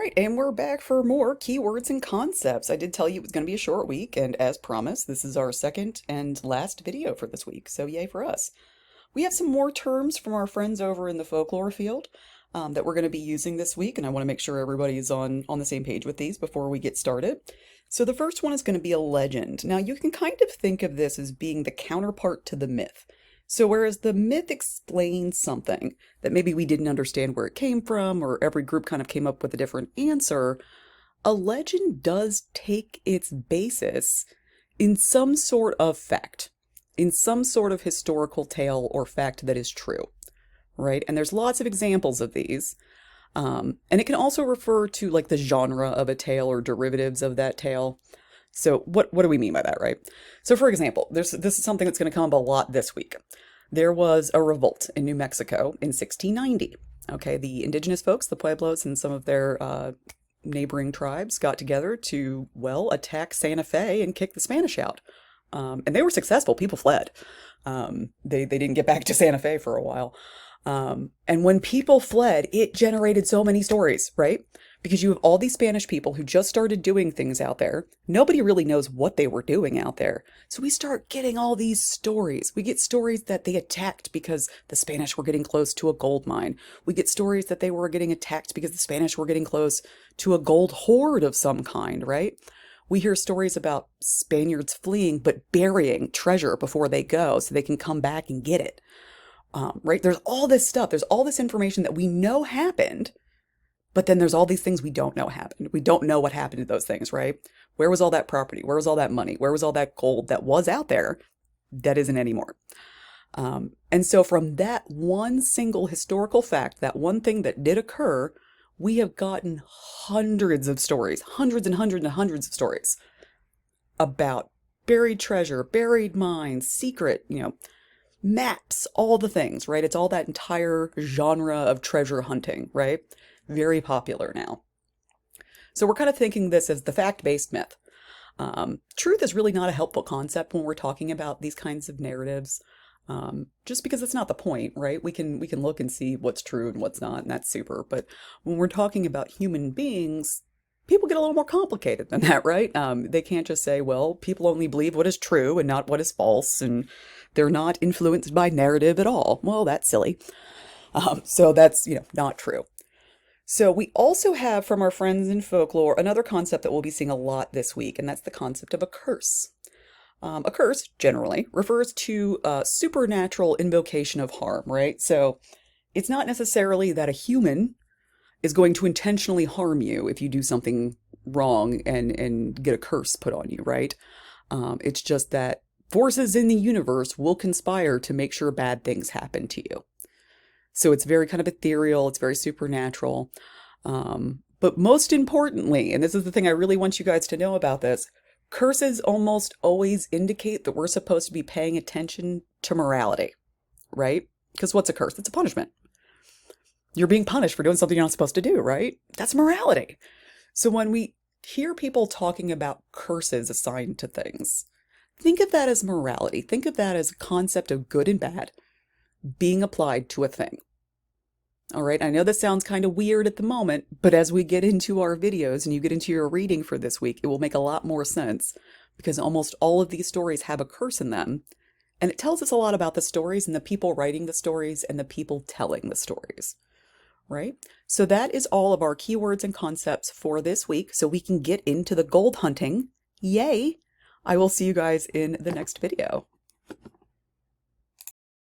right, and we're back for more keywords and concepts. I did tell you it was going to be a short week, and as promised, this is our second and last video for this week, so yay for us. We have some more terms from our friends over in the folklore field that we're going to be using this week, and I want to make sure everybody is on the same page with these before we get started. So the first one is going to be a legend. Now, you can kind of think of this as being the counterpart to the myth. So whereas the myth explains something that maybe we didn't understand where it came from, or every group kind of came up with a different answer, a legend does take its basis in some sort of fact, in some sort of historical tale or fact that is true, right? And there's lots of examples of these. And it can also refer to like the genre of a tale or derivatives of that tale. So what do we mean by that, right? So for example, this is something that's going to come up a lot this week. There was a revolt in New Mexico in 1690. Okay, the indigenous folks, the Pueblos, and some of their neighboring tribes got together to, well, attack Santa Fe and kick the Spanish out. And they were successful. People fled. They didn't get back to Santa Fe for a while. And when people fled, it generated so many stories, right? Because you have all these Spanish people who just started doing things out there. Nobody really knows what they were doing out there. So we start getting all these stories. We get stories that they attacked because the Spanish were getting close to a gold mine. We get stories that they were getting attacked because the Spanish were getting close to a gold hoard of some kind, right? We hear stories about Spaniards fleeing but burying treasure before they go so they can come back and get it. Right? There's all this stuff. There's all this information that we know happened, but then there's all these things we don't know happened. We don't know what happened to those things, right? Where was all that property? Where was all that money? Where was all that gold that was out there that isn't anymore? And so from that one single historical fact, that one thing that did occur, we have gotten hundreds of stories, hundreds and hundreds and hundreds of stories about buried treasure, buried mines, secret, maps, all the things, right? It's all that entire genre of treasure hunting, right? Very popular now. So we're kind of thinking this as the fact-based myth. Truth is really not a helpful concept when we're talking about these kinds of narratives, just because it's not the point, right? We can look and see what's true and what's not, and that's super. But when we're talking about human beings, people get a little more complicated than that, right? They can't just say, well, people only believe what is true and not what is false, and they're not influenced by narrative at all. Well, that's silly. So that's, not true. So we also have from our friends in folklore another concept that we'll be seeing a lot this week, and that's the concept of a curse. A curse, generally, refers to a supernatural invocation of harm, right? So it's not necessarily that a human is going to intentionally harm you if you do something wrong and get a curse put on you, right? It's just that forces in the universe will conspire to make sure bad things happen to you. So it's very kind of ethereal, it's very supernatural. But most importantly, and this is the thing I really want you guys to know about this, curses almost always indicate that we're supposed to be paying attention to morality, right? Because what's a curse? It's a punishment. You're being punished for doing something you're not supposed to do, right? That's morality. So when we hear people talking about curses assigned to things, think of that as morality. Think of that as a concept of good and bad being applied to a thing. All right, I know this sounds kind of weird at the moment, but as we get into our videos and you get into your reading for this week, it will make a lot more sense because almost all of these stories have a curse in them. And it tells us a lot about the stories and the people writing the stories and the people telling the stories, right? So that is all of our keywords and concepts for this week. So we can get into the gold hunting. Yay! I will see you guys in the next video.